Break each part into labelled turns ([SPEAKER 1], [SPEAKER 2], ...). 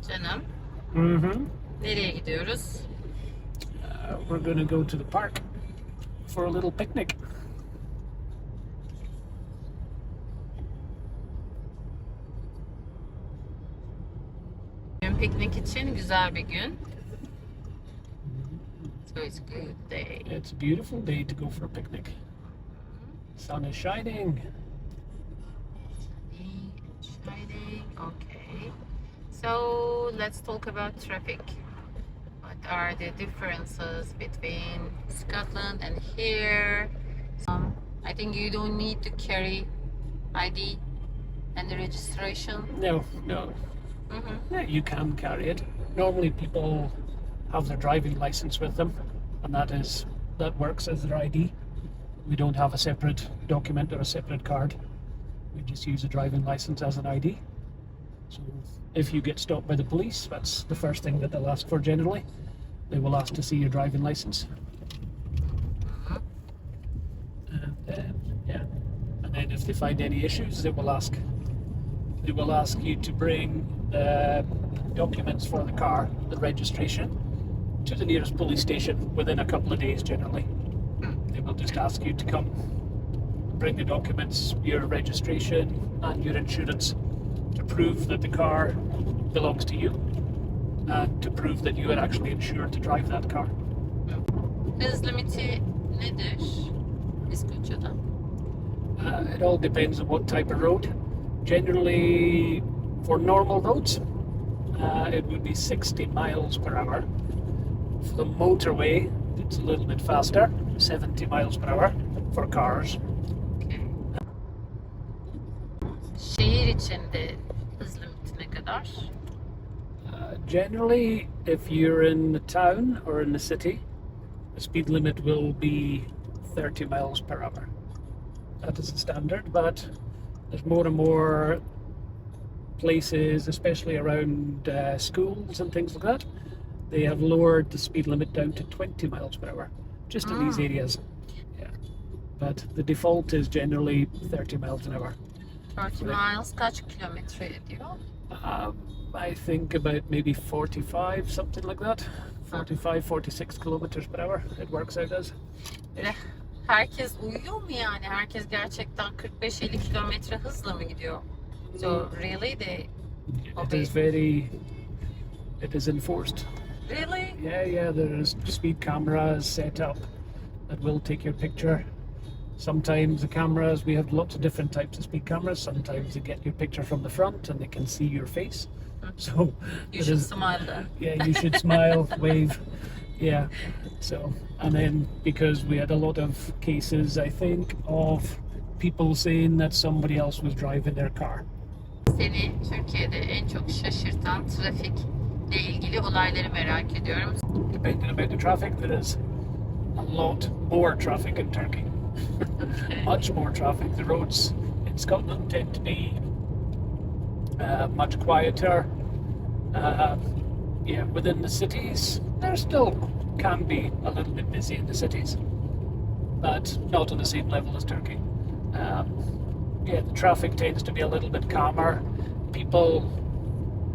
[SPEAKER 1] Canım,
[SPEAKER 2] Mm-hmm.
[SPEAKER 1] nereye gidiyoruz?
[SPEAKER 2] We're going to go to the park for a little picnic.
[SPEAKER 1] Bugün piknik için güzel bir gün. So it's a good day.
[SPEAKER 2] It's a beautiful day to go for a picnic. Sun is shining.
[SPEAKER 1] Shining. Okay. So let's talk about traffic. What are the differences between Scotland and here? I think you don't need to carry ID and the registration.
[SPEAKER 2] No.
[SPEAKER 1] Mm-hmm.
[SPEAKER 2] Yeah, you can carry it. Normally people have their driving license with them, and that works as their ID. We don't have a separate document or a separate card. We just use a driving license as an ID. So if you get stopped by the police, that's the first thing that they'll ask for generally. They will ask to see your driving license. And then if they find any issues, they will ask you to bring the documents for the car, the registration, to the nearest police station within a couple of days generally. They will just ask you to come bring the documents, your registration and your insurance to prove that the car belongs to you and to prove that you are actually insured to drive that car.
[SPEAKER 1] Hız limiti nedir İskoçya'da?
[SPEAKER 2] It all depends on what type of road. Generally, for normal roads, it would be 60 miles per hour. For the motorway, it's a little bit faster, 70 miles per hour for cars.
[SPEAKER 1] Okay. Şehir içinde hız limiti ne kadar?
[SPEAKER 2] Generally, if you're in the town or in the city, the speed limit will be 30 miles per hour. That is the standard, but there's more and more places, especially around schools and things like that, they have lowered the speed limit down to 20 miles per hour, just in these areas. Yeah. But the default is generally 30 miles an hour.
[SPEAKER 1] 30 miles kaç kilometre ediyor?
[SPEAKER 2] I think about maybe 45, something like that. 45, 46 kilometers per hour it works out as.
[SPEAKER 1] Ve herkes uyuyor mu yani? Herkes gerçekten 45-50 kilometre hızla mı gidiyor? So really they
[SPEAKER 2] it is enforced.
[SPEAKER 1] Really?
[SPEAKER 2] Yeah, there is speed cameras set up that will take your picture. Sometimes the cameras, we have lots of different types of speed cameras. Sometimes they get your picture from the front and they can see your face. So
[SPEAKER 1] you should smile then.
[SPEAKER 2] Yeah, you should smile, wave. Yeah. So, and then because we had a lot of cases, I think, of people saying that somebody else was driving their car.
[SPEAKER 1] Seni Türkiye'de en çok şaşırtan trafikle ilgili olayları merak ediyorum.
[SPEAKER 2] Depending about the traffic, there is a lot more traffic in Turkey. Much more traffic. The roads in Scotland tend to be much quieter. Within the cities, there still can be a little bit busy in the cities, but not on the same level as Turkey. The traffic tends to be a little bit calmer.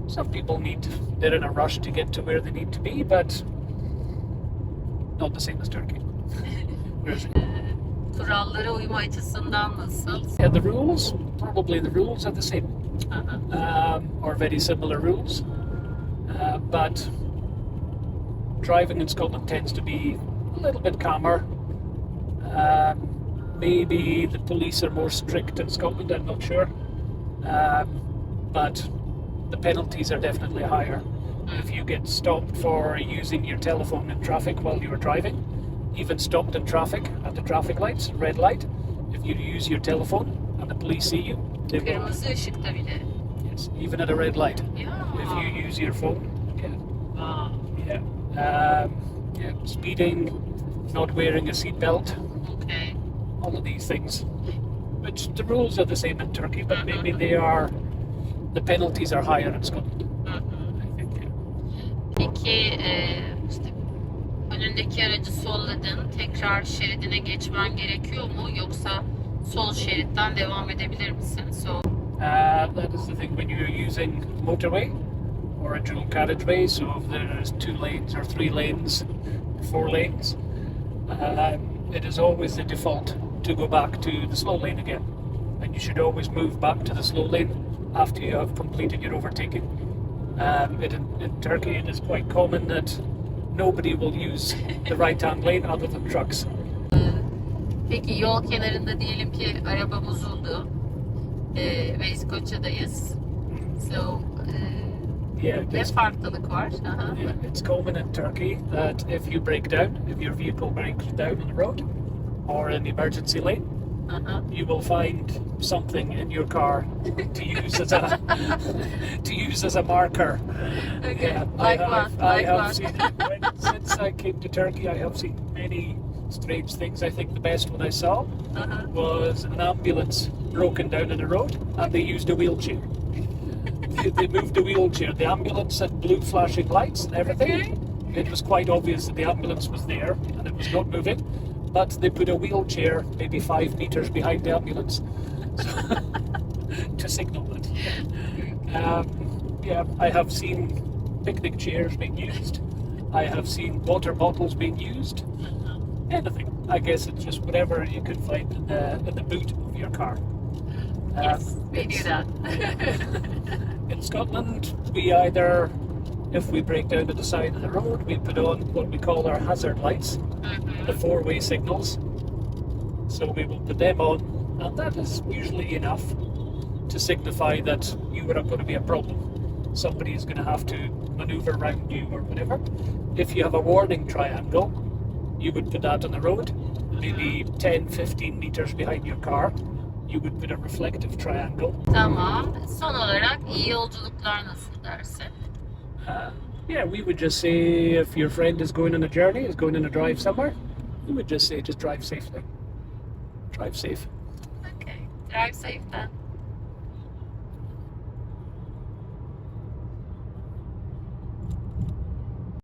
[SPEAKER 2] Some people they're in a rush to get to where they need to be, but not the same as Turkey.
[SPEAKER 1] Kurallara uyma açısından nasıl?
[SPEAKER 2] Yeah, the rules are the same, or very similar rules, but driving in Scotland tends to be a little bit calmer. Maybe the police are more strict in Scotland, I'm not sure, but the penalties are definitely higher. If you get stopped for using your telephone in traffic while you are driving, even stopped in traffic at the traffic lights, red light, if you use your telephone and the police see you, they will.
[SPEAKER 1] Kırmızı ışıkta bile.
[SPEAKER 2] Yes, even at a red light.
[SPEAKER 1] Yeah.
[SPEAKER 2] If you use your phone. Yeah.
[SPEAKER 1] Wow.
[SPEAKER 2] Yeah. Speeding, not wearing a seatbelt.
[SPEAKER 1] Okay.
[SPEAKER 2] All of these things. Which the rules are the same in Turkey, but maybe the penalties are higher in Scotland. I think. Yeah.
[SPEAKER 1] Peki işte önündeki aracı solladın, tekrar şeridine geçmen gerekiyor mu? Yoksa sol şeritten devam edebilir misin?
[SPEAKER 2] That is the thing when you're using motorway. or a dual carriageway. So if there's 2 lanes or 3 lanes, 4 lanes, it is always the default to go back to the slow lane again. And you should always move back to the slow lane after you have completed your overtaking. In Turkey, it is quite common that nobody will use the right-hand lane other than trucks.
[SPEAKER 1] Peki yol kenarında diyelim ki araba bozuldu ve İskoçya'dayız. So, ne farklılık var?
[SPEAKER 2] Yeah, it's common in Turkey that if you break down, if your vehicle breaks down on the road or in the emergency lane, you will find something in your car to use as a marker.
[SPEAKER 1] Okay.
[SPEAKER 2] Yeah, I have seen since I came to Turkey. I have seen many strange things. I think the best one I saw was an ambulance broken down in the road, and they used a wheelchair. They moved the wheelchair. The ambulance had blue flashing lights and everything. Okay. It was quite obvious that the ambulance was there and it was not moving. But they put a wheelchair maybe 5 meters behind the ambulance to signal it. Yeah, I have seen picnic chairs being used. I have seen water bottles being used. Anything. I guess it's just whatever you could find in the boot of your car.
[SPEAKER 1] Yes, we do that.
[SPEAKER 2] In Scotland, we either, if we break down to the side of the road, we put on what we call our hazard lights, the 4-way signals. So we will put them on, and that is usually enough to signify that you are going to be a problem. Somebody is going to have to maneuver around you or whatever. If you have a warning triangle, you would put that on the road, maybe 10-15 meters behind your car. You would put a reflective triangle.
[SPEAKER 1] Tamam. Son olarak iyi yolculuklar nasıl dersin?
[SPEAKER 2] Yeah, we would just say if your friend is going on a journey, is going on a drive somewhere, we would just say just drive safely. Drive safe.
[SPEAKER 1] Okay. Drive safe then.